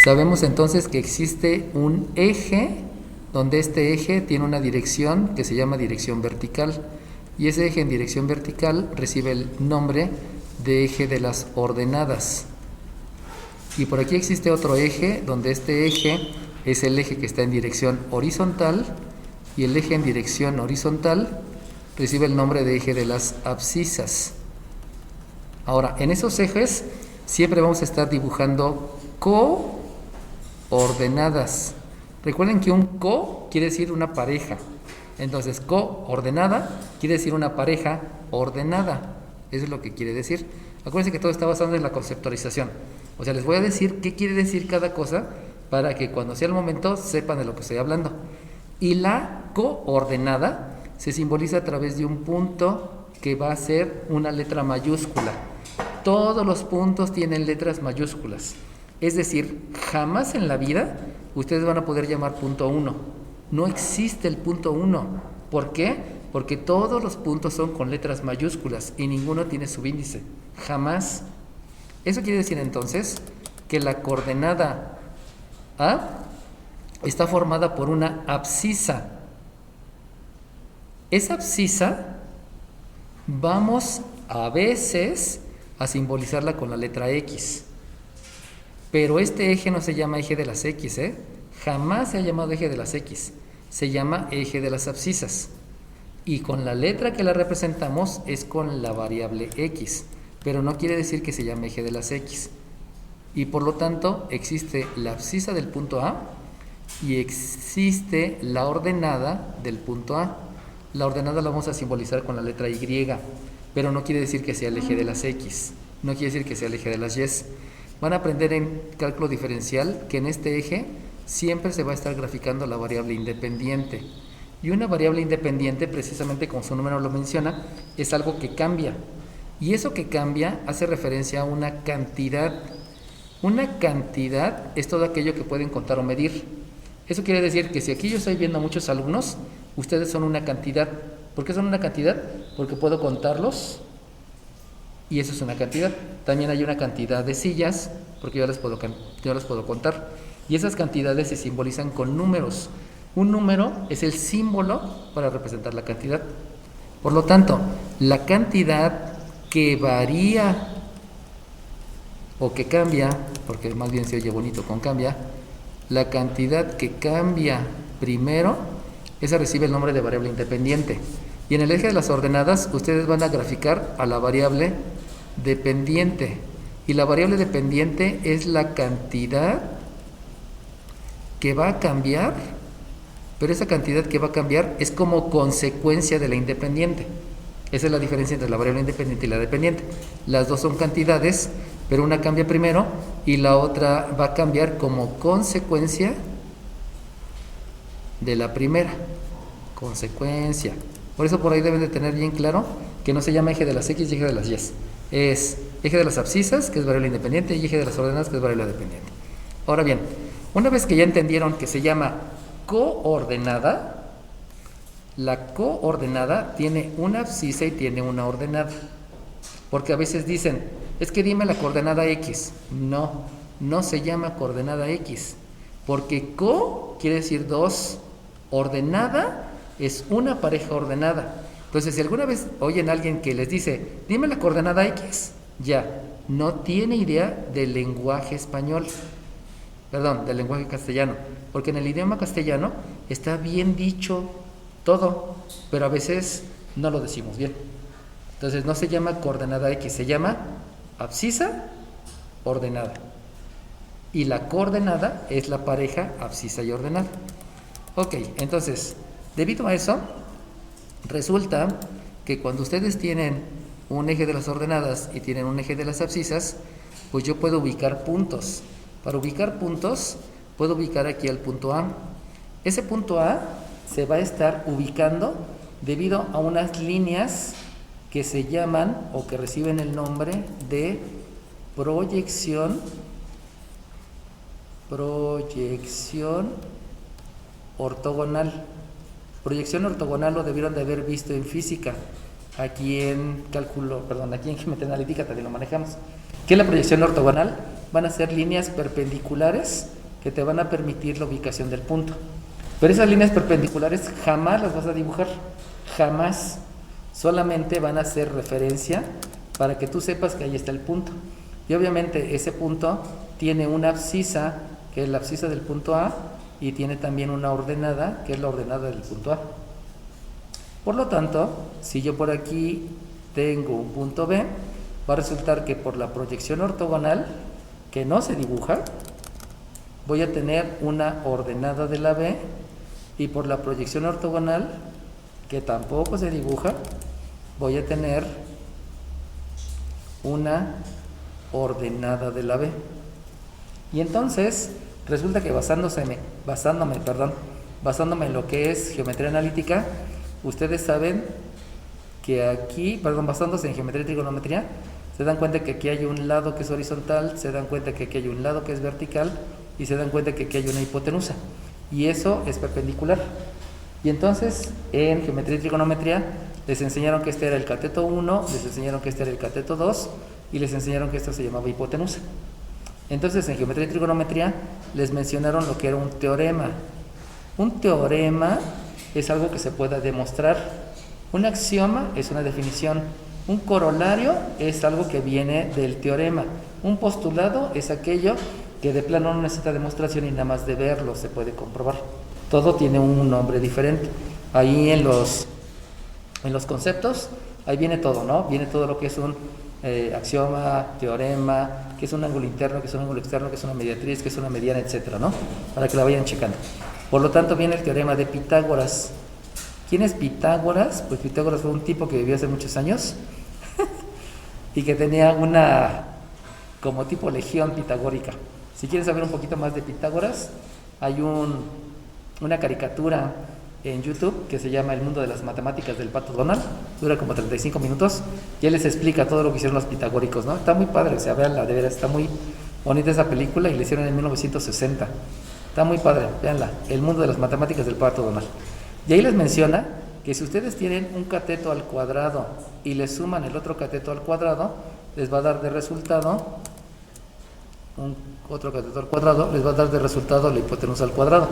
Sabemos entonces que existe un eje, donde este eje tiene una dirección que se llama dirección vertical, y ese eje en dirección vertical recibe el nombre de eje de las ordenadas. Y por aquí existe otro eje, donde este eje es el eje que está en dirección horizontal, y el eje en dirección horizontal recibe el nombre de eje de las abscisas. Ahora, en esos ejes siempre vamos a estar dibujando coordenadas. Recuerden que un co quiere decir una pareja. Entonces, coordenada quiere decir una pareja ordenada. Eso es lo que quiere decir. Acuérdense que todo está basado en la conceptualización. O sea, les voy a decir qué quiere decir cada cosa para que cuando sea el momento sepan de lo que estoy hablando. Y la coordenada se simboliza a través de un punto que va a ser una letra mayúscula. Todos los puntos tienen letras mayúsculas. Es decir, jamás en la vida ustedes van a poder llamar punto 1. No existe el punto 1. ¿Por qué? Porque todos los puntos son con letras mayúsculas y ninguno tiene subíndice. Jamás. Eso quiere decir entonces que la coordenada A está formada por una abscisa. Esa abscisa vamos a veces a simbolizarla con la letra X. Pero este eje no se llama eje de las X, Jamás se ha llamado eje de las X. Se llama eje de las abscisas. Y con la letra que la representamos es con la variable X. Pero no quiere decir que se llame eje de las X. Y por lo tanto existe la abscisa del punto A y existe la ordenada del punto A. La ordenada la vamos a simbolizar con la letra Y, pero no quiere decir que sea el eje de las X, no quiere decir que sea el eje de las Y. Van a aprender en cálculo diferencial que en este eje siempre se va a estar graficando la variable independiente. Y una variable independiente, precisamente como su número lo menciona, es algo que cambia. Y eso que cambia hace referencia a una cantidad. Una cantidad es todo aquello que pueden contar o medir. Eso quiere decir que si aquí yo estoy viendo a muchos alumnos, ustedes son una cantidad. ¿Por qué son una cantidad? Porque puedo contarlos y eso es una cantidad. También hay una cantidad de sillas, porque yo las puedo contar. Y esas cantidades se simbolizan con números. Un número es el símbolo para representar la cantidad. Por lo tanto, la cantidad que varía o que cambia, porque más bien se oye bonito con cambia, la cantidad que cambia primero, esa recibe el nombre de variable independiente. Y en el eje de las ordenadas, ustedes van a graficar a la variable dependiente. Y la variable dependiente es la cantidad que va a cambiar, pero esa cantidad que va a cambiar es como consecuencia de la independiente. Esa es la diferencia entre la variable independiente y la dependiente. Las dos son cantidades, pero una cambia primero y la otra va a cambiar como consecuencia de la primera. Consecuencia. Por eso por ahí deben de tener bien claro que no se llama eje de las X y eje de las Y. Es eje de las abscisas, que es variable independiente, y eje de las ordenadas, que es variable dependiente. Ahora bien, una vez que ya entendieron que se llama coordenada, la coordenada tiene una abscisa y tiene una ordenada. Porque a veces dicen, es que dime la coordenada X. No, no se llama coordenada X. Porque co quiere decir dos, ordenada es una pareja ordenada. Entonces, si alguna vez oyen a alguien que les dice, dime la coordenada X, ya, no tiene idea del lenguaje español. Perdón, del lenguaje castellano. Porque en el idioma castellano está bien dicho todo, pero a veces no lo decimos bien. Entonces no se llama coordenada X, se llama abscisa ordenada. Y la coordenada es la pareja abscisa y ordenada. Ok, entonces, debido a eso, resulta que cuando ustedes tienen un eje de las ordenadas y tienen un eje de las abscisas, pues yo puedo ubicar puntos. Para ubicar puntos, puedo ubicar aquí el punto A. Ese punto A se va a estar ubicando debido a unas líneas que se llaman o que reciben el nombre de proyección ortogonal. Proyección ortogonal lo debieron de haber visto en física. Aquí en cálculo, aquí en geometría analítica también lo manejamos. ¿Qué es la proyección ortogonal? van a ser líneas perpendiculares que te van a permitir la ubicación del punto. Pero esas líneas perpendiculares jamás las vas a dibujar, jamás. Solamente van a hacer referencia para que tú sepas que ahí está el punto. Y obviamente ese punto tiene una abscisa, que es la abscisa del punto A, y tiene también una ordenada, que es la ordenada del punto A. Por lo tanto, si yo por aquí tengo un punto B, va a resultar que por la proyección ortogonal, que no se dibuja, voy a tener una ordenada de la B, y por la proyección ortogonal, que tampoco se dibuja, voy a tener una ordenada de la B. Y entonces resulta que basándome en lo que es geometría analítica, ustedes saben que aquí, basándose en geometría y trigonometría, se dan cuenta que aquí hay un lado que es horizontal, se dan cuenta que aquí hay un lado que es vertical y se dan cuenta que aquí hay una hipotenusa, y eso es perpendicular. Y entonces en geometría y trigonometría les enseñaron que este era el cateto 1, les enseñaron que este era el cateto 2 y les enseñaron que esto se llamaba hipotenusa. Entonces en geometría y trigonometría les mencionaron lo que era un teorema. Un teorema es algo que se pueda demostrar. Un axioma es una definición. Un corolario es algo que viene del teorema. Un postulado es aquello que de plano no necesita demostración y nada más de verlo se puede comprobar. Todo tiene un nombre diferente. Ahí en los conceptos, ahí viene todo, ¿no? Viene todo lo que es un axioma, teorema, que es un ángulo interno, que es un ángulo externo, que es una mediatriz, que es una mediana, etcétera, ¿no? Para que la vayan checando. Por lo tanto, viene el teorema de Pitágoras. ¿Quién es Pitágoras? Pues Pitágoras fue un tipo que vivió hace muchos años y que tenía una como tipo legión pitagórica. Si quieren saber un poquito más de Pitágoras, hay una caricatura en YouTube que se llama El mundo de las matemáticas del Pato Donald, dura como 35 minutos y él les explica todo lo que hicieron los pitagóricos, ¿no? Está muy padre, o sea, véanla, de veras, está muy bonita esa película y la hicieron en 1960. Está muy padre, véanla, El mundo de las matemáticas del Pato Donald. Y ahí les menciona que si ustedes tienen un cateto al cuadrado y le suman el otro cateto al cuadrado, les va a dar de resultado otro cateto al cuadrado, les va a dar de resultado la hipotenusa al cuadrado.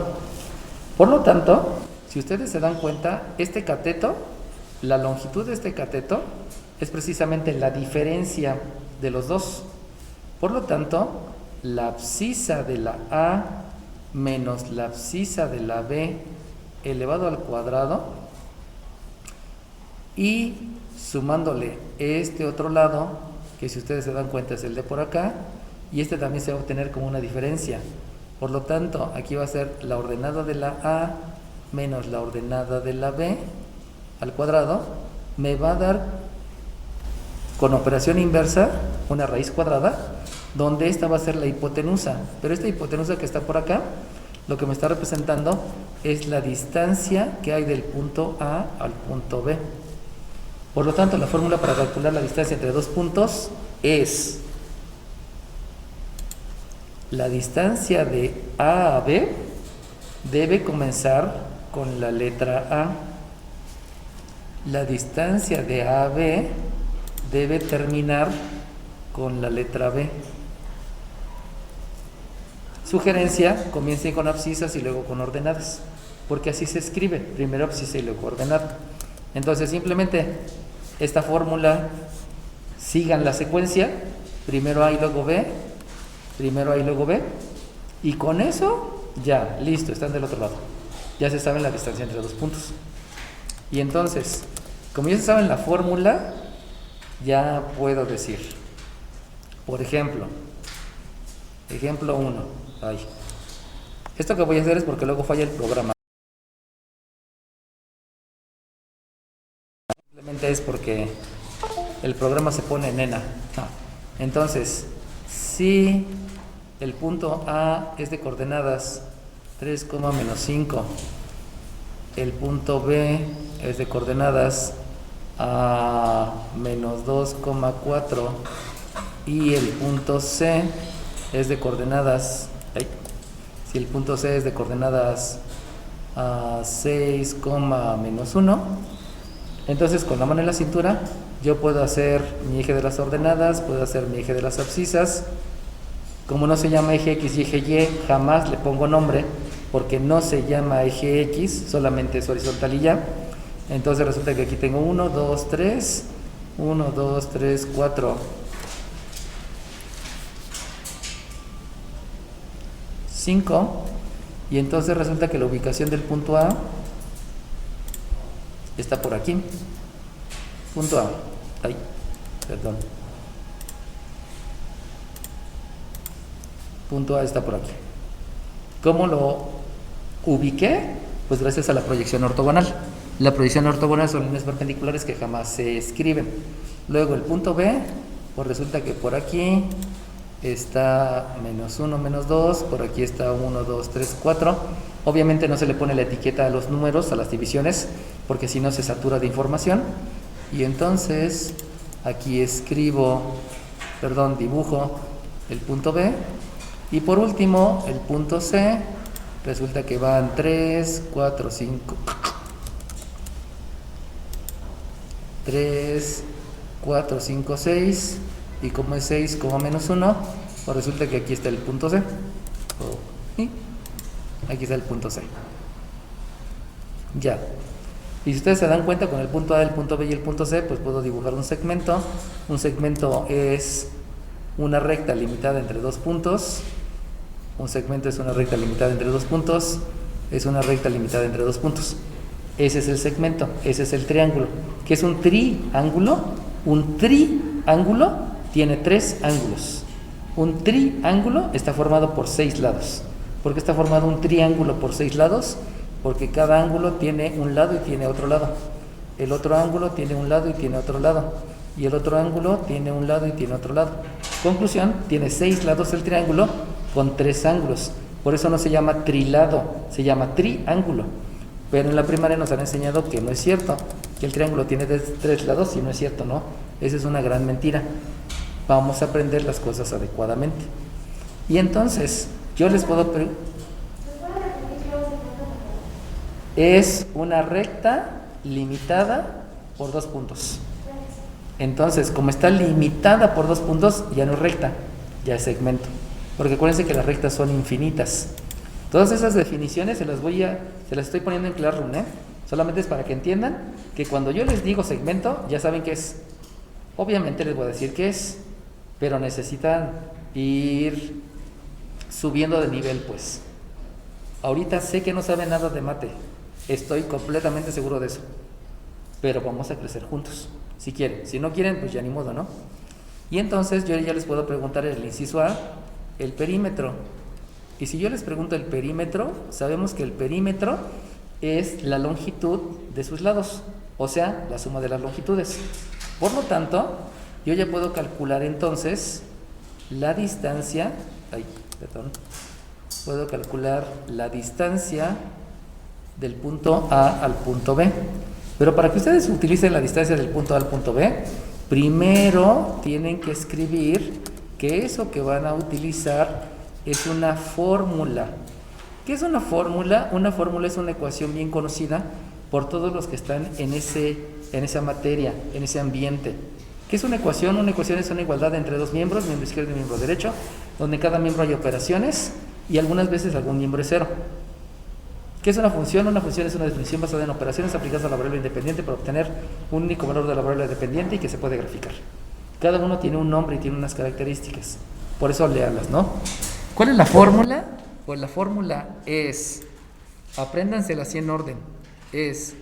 Por lo tanto, si ustedes se dan cuenta, este cateto, la longitud de este cateto es precisamente la diferencia de los dos. Por lo tanto, la abscisa de la A menos la abscisa de la B elevado al cuadrado, y sumándole este otro lado, que si ustedes se dan cuenta es el de por acá, y este también se va a obtener como una diferencia. Por lo tanto, aquí va a ser la ordenada de la A menos la ordenada de la B al cuadrado, me va a dar con operación inversa una raíz cuadrada, donde esta va a ser la hipotenusa. Pero esta hipotenusa que está por acá, lo que me está representando es la distancia que hay del punto A al punto B. Por lo tanto, la fórmula para calcular la distancia entre dos puntos es la distancia de A a B debe comenzar con la letra A. La distancia de A a B debe terminar con la letra B. Sugerencia, comiencen con abscisas y luego con ordenadas, porque así se escribe, primero abscisa y luego ordenada. Entonces simplemente esta fórmula, sigan la secuencia, primero A y luego B, primero A y luego B, y con eso ya, listo, están del otro lado. Ya se saben la distancia entre dos puntos. Y entonces, como ya se saben la fórmula, ya puedo decir, por ejemplo, ejemplo 1. Ay, esto que voy a hacer es porque luego falla el programa. Simplemente es porque el programa se pone nena. Entonces, si el punto A es de coordenadas 3, menos 5, el punto B es de coordenadas a menos 2,4 y el punto C es de coordenadas, si el punto C es de coordenadas a 6, menos 1, entonces con la mano en la cintura yo puedo hacer mi eje de las ordenadas, puedo hacer mi eje de las abscisas, Como no se llama eje X y eje Y, jamás le pongo nombre, porque no se llama eje X, solamente es horizontal y ya. Entonces resulta que aquí tengo 1, 2, 3, 1, 2, 3, 4, 5, y entonces resulta que la ubicación del punto A está por aquí. Punto A. Ay, perdón. Punto A está por aquí. ¿Cómo lo ubiqué? Pues gracias a la proyección ortogonal. La proyección ortogonal son líneas perpendiculares que jamás se escriben. Luego el punto B, pues resulta que por aquí está menos 1, menos 2, por aquí está 1, 2, 3, 4. Obviamente no se le pone la etiqueta a los números, a las divisiones, porque si no se satura de información. Y entonces aquí dibujo el punto B. Y por último, el punto C, resulta que van 3, 4, 5. 3, 4, 5, 6. Y como es 6, como menos 1, pues resulta que aquí está el punto C. Y aquí está el punto C. Ya. Y si ustedes se dan cuenta, con el punto A, el punto B y el punto C, pues puedo dibujar un segmento. Un segmento es una recta limitada entre dos puntos. Un segmento es una recta limitada entre dos puntos. Es una recta limitada entre dos puntos. Ese es el segmento, ese es el triángulo. ¿Qué es un triángulo? Un triángulo tiene tres ángulos. Un triángulo está formado por 6 lados. ¿Por qué está formado un triángulo por 6 lados? Porque cada ángulo tiene un lado y tiene otro lado. El otro ángulo tiene un lado y tiene otro lado. Y el otro ángulo tiene un lado y tiene otro lado. Conclusión, tiene 6 lados el triángulo con 3 ángulos. Por eso no se llama trilado, se llama triángulo. Pero en la primaria nos han enseñado que no es cierto, que el triángulo tiene 3 lados, y no es cierto, ¿no? Esa es una gran mentira. Vamos a aprender las cosas adecuadamente. Y entonces, yo les puedo preguntar, es una recta limitada por 2 puntos. Entonces, como está limitada por 2 puntos, ya no es recta, ya es segmento. Porque acuérdense que las rectas son infinitas. Todas esas definiciones se las estoy poniendo en Classroom, ¿eh? Solamente es para que entiendan que cuando yo les digo segmento, ya saben qué es. Obviamente les voy a decir qué es, pero necesitan ir subiendo de nivel, pues. Ahorita sé que no saben nada de mate, estoy completamente seguro de eso, pero vamos a crecer juntos, si quieren. Si no quieren, pues ya ni modo, ¿no? Y entonces yo ya les puedo preguntar el inciso A, el perímetro. Y si yo les pregunto el perímetro, sabemos que el perímetro es la longitud de sus lados, o sea, la suma de las longitudes. Por lo tanto, yo ya puedo calcular entonces la distancia, puedo calcular la distancia del punto A al punto B. Pero para que ustedes utilicen la distancia del punto A al punto B, primero tienen que escribir que eso que van a utilizar es una fórmula. ¿Qué es una fórmula? Una fórmula es una ecuación bien conocida por todos los que están en esa materia, en ese ambiente. ¿Qué es una ecuación? Una ecuación es una igualdad entre dos miembros, miembro izquierdo y miembro derecho, donde cada miembro hay operaciones y algunas veces algún miembro es cero. ¿Qué es una función? Una función es una definición basada en operaciones aplicadas a la variable independiente para obtener un único valor de la variable dependiente y que se puede graficar. Cada uno tiene un nombre y tiene unas características. Por eso léalas, ¿no? ¿Cuál es la fórmula? Pues la fórmula es, apréndansela así en orden, es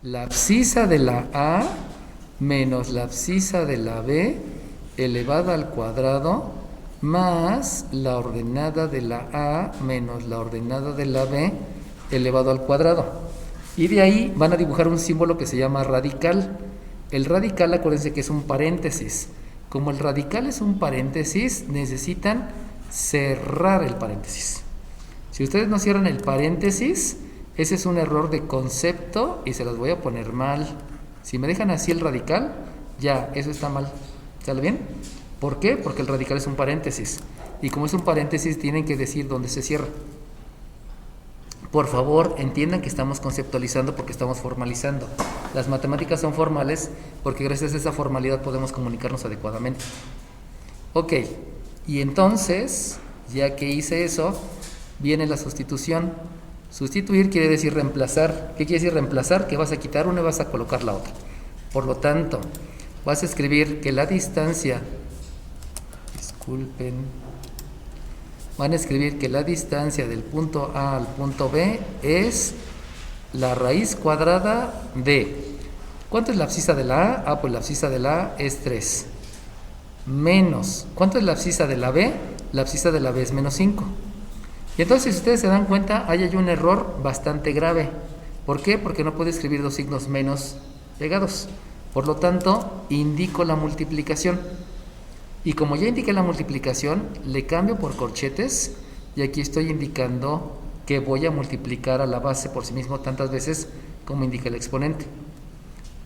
la abscisa de la A menos la abscisa de la B elevada al cuadrado más la ordenada de la A menos la ordenada de la B elevado al cuadrado. Y de ahí van a dibujar un símbolo que se llama radical. El radical, acuérdense que es un paréntesis. Como el radical es un paréntesis, necesitan cerrar el paréntesis. Si ustedes no cierran el paréntesis, ese es un error de concepto y se las voy a poner mal. Si me dejan así el radical, ya, eso está mal. ¿Sale bien? ¿Por qué? Porque el radical es un paréntesis. Y como es un paréntesis, tienen que decir dónde se cierra. Por favor, entiendan que estamos conceptualizando porque estamos formalizando. Las matemáticas son formales porque gracias a esa formalidad podemos comunicarnos adecuadamente. Ok, y entonces, ya que hice eso, viene la sustitución. Sustituir quiere decir reemplazar. ¿Qué quiere decir reemplazar? Que vas a quitar una y vas a colocar la otra. Por lo tanto, vas a escribir que la distancia, van a escribir que la distancia del punto A al punto B es la raíz cuadrada de, ¿cuánto es la abscisa de la A? Ah, pues la abscisa de la A es 3. Menos, ¿cuánto es la abscisa de la B? La abscisa de la B es menos 5. Y entonces, si ustedes se dan cuenta, ahí hay un error bastante grave. ¿Por qué? Porque no puedo escribir dos signos menos pegados. Por lo tanto, indico la multiplicación. Y como ya indiqué la multiplicación, le cambio por corchetes y aquí estoy indicando que voy a multiplicar a la base por sí mismo tantas veces como indica el exponente.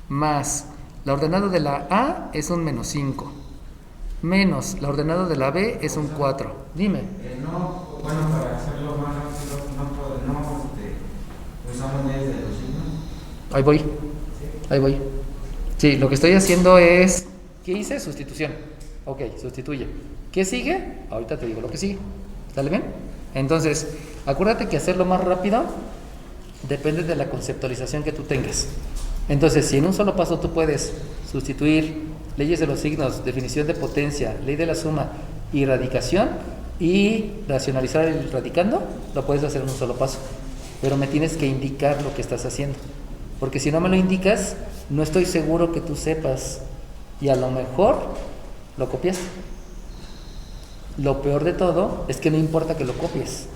Más, la ordenada de la A es un menos 5. Menos, la ordenada de la B es un 4. Dime. No, bueno, para hacerlo más rápido, usamos leyes de los signos. Ahí voy. Sí, lo que estoy haciendo es, ¿qué hice? Sustitución. Ok, sustituye. ¿Qué sigue? Ahorita te digo lo que sigue. ¿Sale bien? Entonces, acuérdate que hacerlo más rápido depende de la conceptualización que tú tengas. Entonces, si en un solo paso tú puedes sustituir leyes de los signos, definición de potencia, ley de la suma y radicación y racionalizar el radicando, lo puedes hacer en un solo paso. Pero me tienes que indicar lo que estás haciendo. Porque si no me lo indicas, no estoy seguro que tú sepas y a lo mejor lo copias. Lo peor de todo es que no importa que lo copies.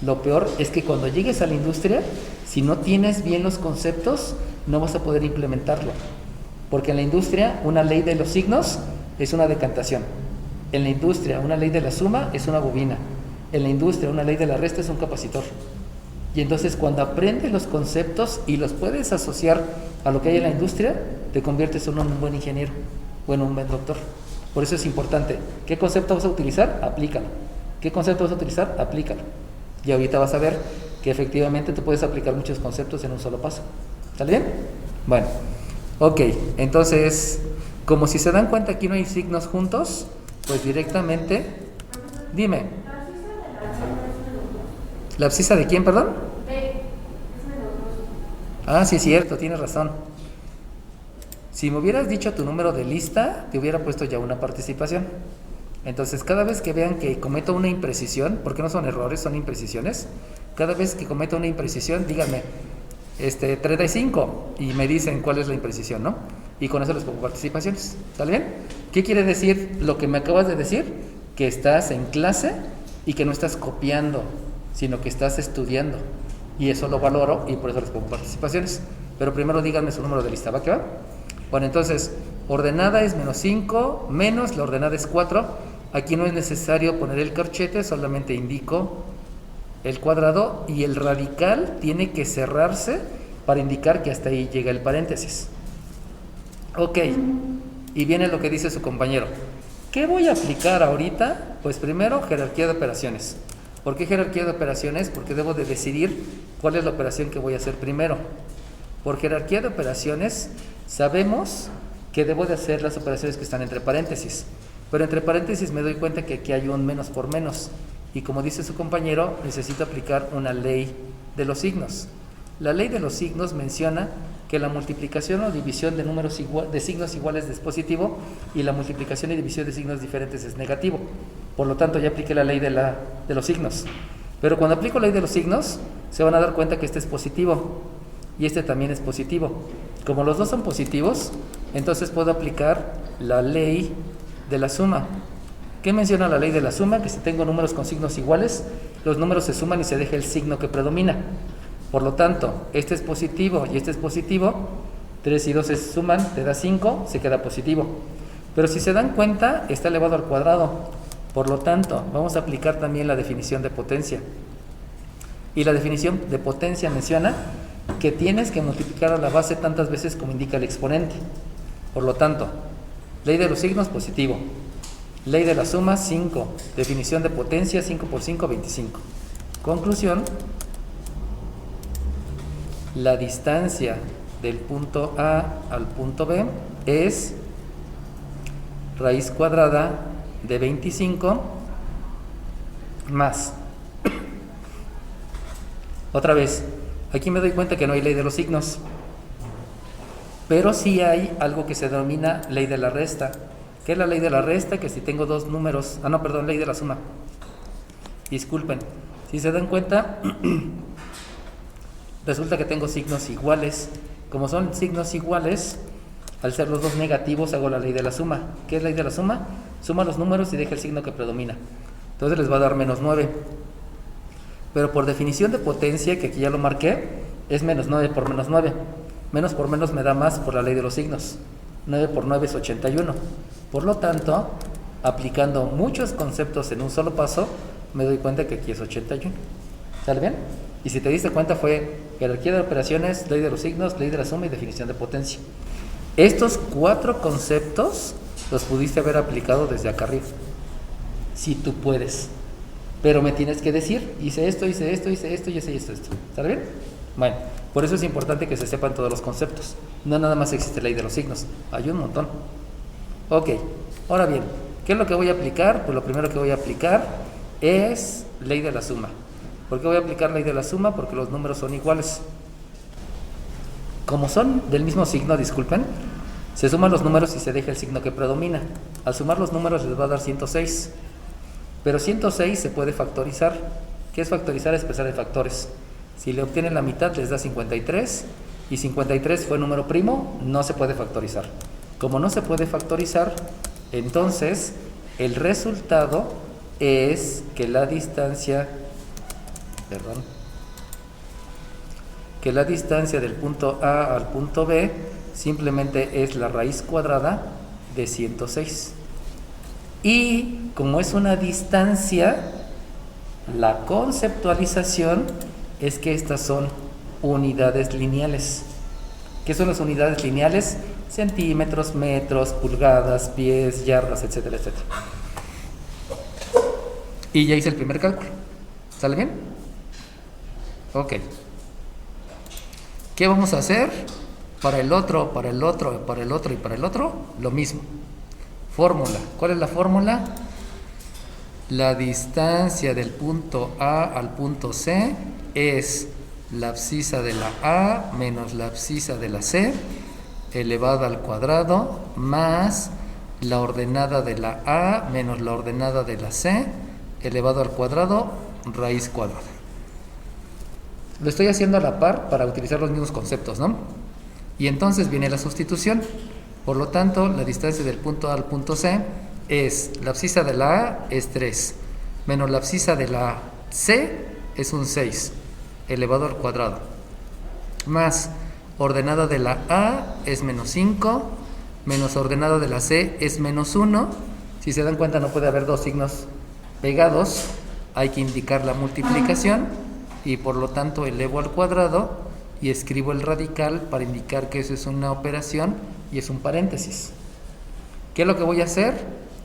Lo peor es que cuando llegues a la industria, si no tienes bien los conceptos, no vas a poder implementarlo. Porque en la industria, una ley de los signos es una decantación. En la industria, una ley de la suma es una bobina. En la industria, una ley de la resta es un capacitor. Y entonces, cuando aprendes los conceptos y los puedes asociar a lo que hay en la industria, te conviertes en un buen ingeniero o en un buen doctor. Por eso es importante. ¿Qué concepto vas a utilizar? Aplícalo. ¿Qué concepto vas a utilizar? Aplícalo. Y ahorita vas a ver que efectivamente tú puedes aplicar muchos conceptos en un solo paso. ¿Sale bien? Bueno, ok. Entonces, como si se dan cuenta aquí no hay signos juntos, pues directamente, dime. ¿La abscisa de quién, perdón? Ah, sí es cierto, tienes razón. Si me hubieras dicho tu número de lista, te hubiera puesto ya una participación. Entonces, cada vez que vean que cometo una imprecisión, porque no son errores, son imprecisiones, cada vez que cometo una imprecisión, díganme, 35, y me dicen cuál es la imprecisión, ¿no? Y con eso les pongo participaciones. ¿Sale bien? ¿Qué quiere decir lo que me acabas de decir? Que estás en clase y que no estás copiando, sino que estás estudiando. Y eso lo valoro y por eso les pongo participaciones. Pero primero díganme su número de lista, ¿va que va? Bueno, entonces, ordenada es menos 5, menos la ordenada es 4. Aquí no es necesario poner el corchete, solamente indico el cuadrado y el radical tiene que cerrarse para indicar que hasta ahí llega el paréntesis. Ok, y viene lo que dice su compañero. ¿Qué voy a aplicar ahorita? Pues primero, jerarquía de operaciones. ¿Por qué jerarquía de operaciones? Porque debo de decidir cuál es la operación que voy a hacer primero. Por jerarquía de operaciones sabemos que debo de hacer las operaciones que están entre paréntesis. Pero entre paréntesis me doy cuenta que aquí hay un menos por menos. Y como dice su compañero, necesito aplicar una ley de los signos. La ley de los signos menciona que la multiplicación o división de números de signos iguales es positivo y la multiplicación y división de signos diferentes es negativo. Por lo tanto, ya apliqué la ley de los signos. Pero cuando aplico la ley de los signos, se van a dar cuenta que este es positivo y este también es positivo. Como los dos son positivos, entonces puedo aplicar la ley de la suma. ¿Qué menciona la ley de la suma? Que si tengo números con signos iguales, los números se suman y se deja el signo que predomina. Por lo tanto, este es positivo y este es positivo. 3 y 2 se suman, te da 5, se queda positivo. Pero si se dan cuenta, está elevado al cuadrado. Por lo tanto, vamos a aplicar también la definición de potencia. Y la definición de potencia menciona que tienes que multiplicar a la base tantas veces como indica el exponente. Por lo tanto, ley de los signos, positivo. Ley de la suma, 5. Definición de potencia, 5 por 5, 25. Conclusión, la distancia del punto A al punto B es raíz cuadrada de 25 más. Otra vez, aquí me doy cuenta que no hay ley de los signos, pero sí hay algo que se denomina ley de la resta. ¿Qué es la ley de la resta? Que si tengo dos números, ley de la suma. Disculpen, si se dan cuenta, resulta que tengo signos iguales. Como son signos iguales, al ser los dos negativos hago la ley de la suma. ¿Qué es la ley de la suma? Suma los números y deja el signo que predomina. Entonces les va a dar menos 9. Pero por definición de potencia, que aquí ya lo marqué, es menos 9 por menos 9. Menos por menos me da más por la ley de los signos. 9 por 9 es 81. Por lo tanto, aplicando muchos conceptos en un solo paso, me doy cuenta que aquí es 81. ¿Sale bien? Y si te diste cuenta fue jerarquía de operaciones, ley de los signos, ley de la suma y definición de potencia. Estos 4 conceptos los pudiste haber aplicado desde acá arriba. Si tú puedes. Pero me tienes que decir, hice esto, hice esto, hice esto y hice esto. ¿Sale bien? Bueno, por eso es importante que se sepan todos los conceptos. No nada más existe ley de los signos, hay un montón. Ok, ahora bien, ¿qué es lo que voy a aplicar? Pues lo primero que voy a aplicar es ley de la suma. ¿Por qué voy a aplicar ley de la suma? Porque los números son iguales. Como son del mismo signo, disculpen, se suman los números y se deja el signo que predomina. Al sumar los números les va a dar 106. Pero 106 se puede factorizar. ¿Qué es factorizar? Expresar en factores. Si le obtienen la mitad les da 53 y 53 fue número primo, no se puede factorizar. Como no se puede factorizar, entonces el resultado es que la distancia del punto A al punto B simplemente es la raíz cuadrada de 106. Y como es una distancia, la conceptualización es que estas son unidades lineales. ¿Qué son las unidades lineales? Centímetros, metros, pulgadas, pies, yardas, etcétera, etcétera. Y ya hice el primer cálculo. ¿Sale bien? Ok. ¿Qué vamos a hacer? Para el otro, para el otro, para el otro y para el otro, lo mismo. Fórmula. ¿Cuál es la fórmula? La distancia del punto A al punto C es la abscisa de la A menos la abscisa de la C elevada al cuadrado más la ordenada de la A menos la ordenada de la C elevado al cuadrado raíz cuadrada. Lo estoy haciendo a la par para utilizar los mismos conceptos, ¿no? Y entonces viene la sustitución. Por lo tanto, la distancia del punto A al punto C es la abscisa de la A es 3 menos la abscisa de la C es un 6 elevado al cuadrado más ordenada de la A es menos 5 menos ordenada de la C es menos 1. Si se dan cuenta no puede haber dos signos pegados, hay que indicar la multiplicación y por lo tanto elevo al cuadrado y escribo el radical para indicar que eso es una operación y es un paréntesis. ¿Qué es lo que voy a hacer?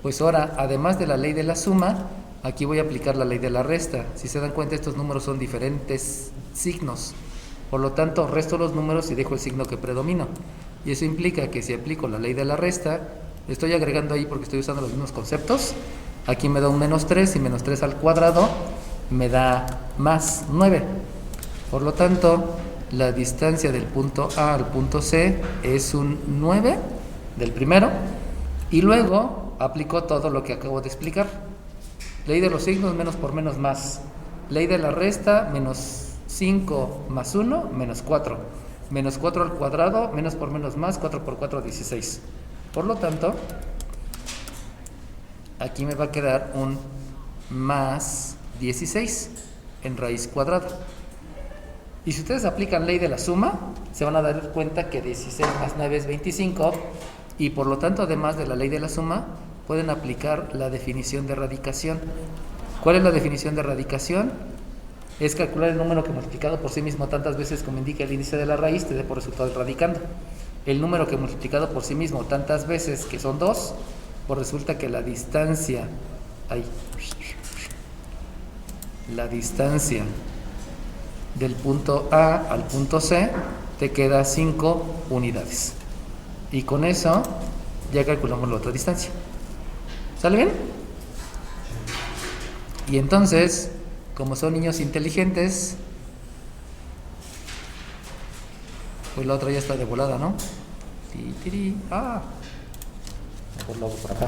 Pues ahora, además de la ley de la suma, aquí voy a aplicar la ley de la resta. Si se dan cuenta, estos números son diferentes signos. Por lo tanto, resto los números y dejo el signo que predomina. Y eso implica que si aplico la ley de la resta, estoy agregando ahí porque estoy usando los mismos conceptos. Aquí me da un menos 3 y menos 3 al cuadrado me da más 9. Por lo tanto, la distancia del punto A al punto C es un 9 del primero. Y luego aplico todo lo que acabo de explicar. Ley de los signos, menos por menos más. Ley de la resta, menos 5 más 1, menos 4. Menos 4 al cuadrado, menos por menos más, 4 por 4, 16. Por lo tanto, aquí me va a quedar un más 16 en raíz cuadrada. Y si ustedes aplican ley de la suma, se van a dar cuenta que 16 más 9 es 25 y por lo tanto, además de la ley de la suma, pueden aplicar la definición de radicación. ¿Cuál es la definición de radicación? Es calcular el número que multiplicado por sí mismo tantas veces como indica el índice de la raíz te dé por resultado el radicando. El número que multiplicado por sí mismo tantas veces, que son 2, pues resulta que la distancia del punto A al punto C te queda 5 unidades. Y con eso ya calculamos la otra distancia. ¿Sale bien? Y entonces, como son niños inteligentes, pues la otra ya está de volada, ¿no? Mejor lo hago por acá.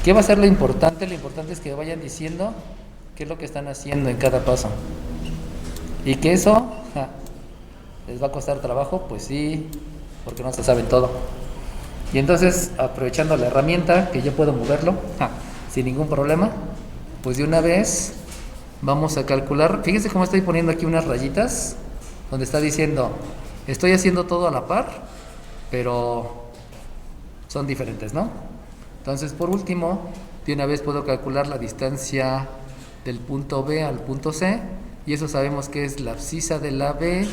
¿Qué va a ser lo importante? Lo importante es que vayan diciendo qué es lo que están haciendo en cada paso. Y que eso les va a costar trabajo, pues sí, porque no se saben todo. Y entonces, aprovechando la herramienta, que yo puedo moverlo sin ningún problema, pues de una vez vamos a calcular. Fíjense cómo estoy poniendo aquí unas rayitas, donde está diciendo, estoy haciendo todo a la par, pero son diferentes, ¿no? Entonces, por último, de una vez puedo calcular la distancia del punto B al punto C, y eso sabemos que es la abscisa de la B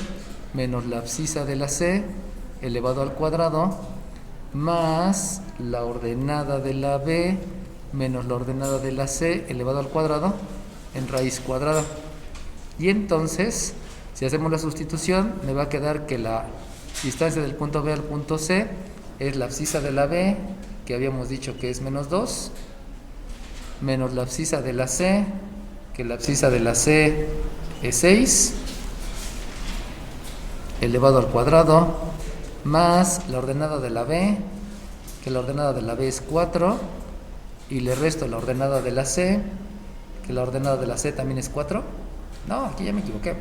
menos la abscisa de la C elevado al cuadrado, más la ordenada de la B menos la ordenada de la C elevado al cuadrado en raíz cuadrada. Y entonces, si hacemos la sustitución, me va a quedar que la distancia del punto B al punto C es la abscisa de la B, que habíamos dicho que es menos 2, menos la abscisa de la C, que la abscisa de la C es 6, elevado al cuadrado, más la ordenada de la B, que la ordenada de la B es 4, y le resto la ordenada de la C, que la ordenada de la C también es 4. No, aquí ya me equivoqué.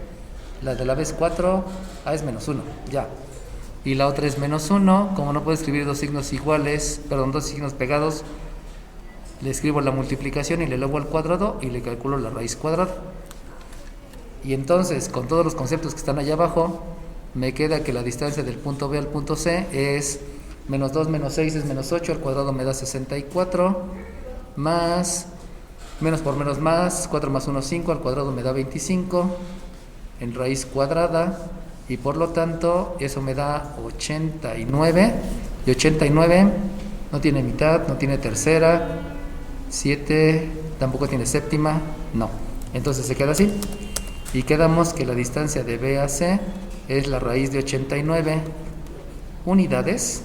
La de la B es 4, es menos 1, ya. Y la otra es menos 1, como no puedo escribir dos signos iguales, dos signos pegados, le escribo la multiplicación y le elevo al cuadrado y le calculo la raíz cuadrada. Y entonces, con todos los conceptos que están allá abajo, me queda que la distancia del punto B al punto C es menos 2 menos 6 es menos 8, al cuadrado me da 64, más, menos por menos más, 4 más 1 5, al cuadrado me da 25, en raíz cuadrada, y por lo tanto eso me da 89, y 89 no tiene mitad, no tiene tercera, 7 tampoco tiene séptima, no, entonces se queda así, y quedamos que la distancia de B a C es la raíz de 89 unidades,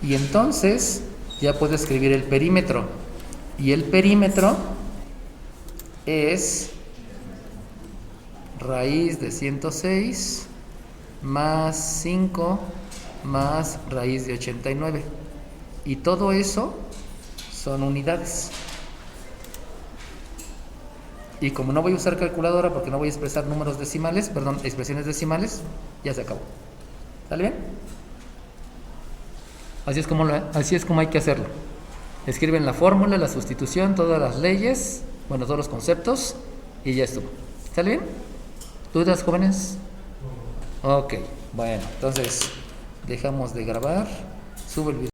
y entonces ya puedo escribir el perímetro, y el perímetro es raíz de 106 más 5 más raíz de 89, y todo eso son unidades. Y como no voy a usar calculadora porque no voy a expresar números decimales, expresiones decimales, ya se acabó. ¿Sale bien? Así es como hay que hacerlo. Escriben la fórmula, la sustitución, todas las leyes, todos los conceptos, y ya estuvo. ¿Sale bien? ¿Dudas, jóvenes? Ok, bueno, entonces dejamos de grabar, subo el video.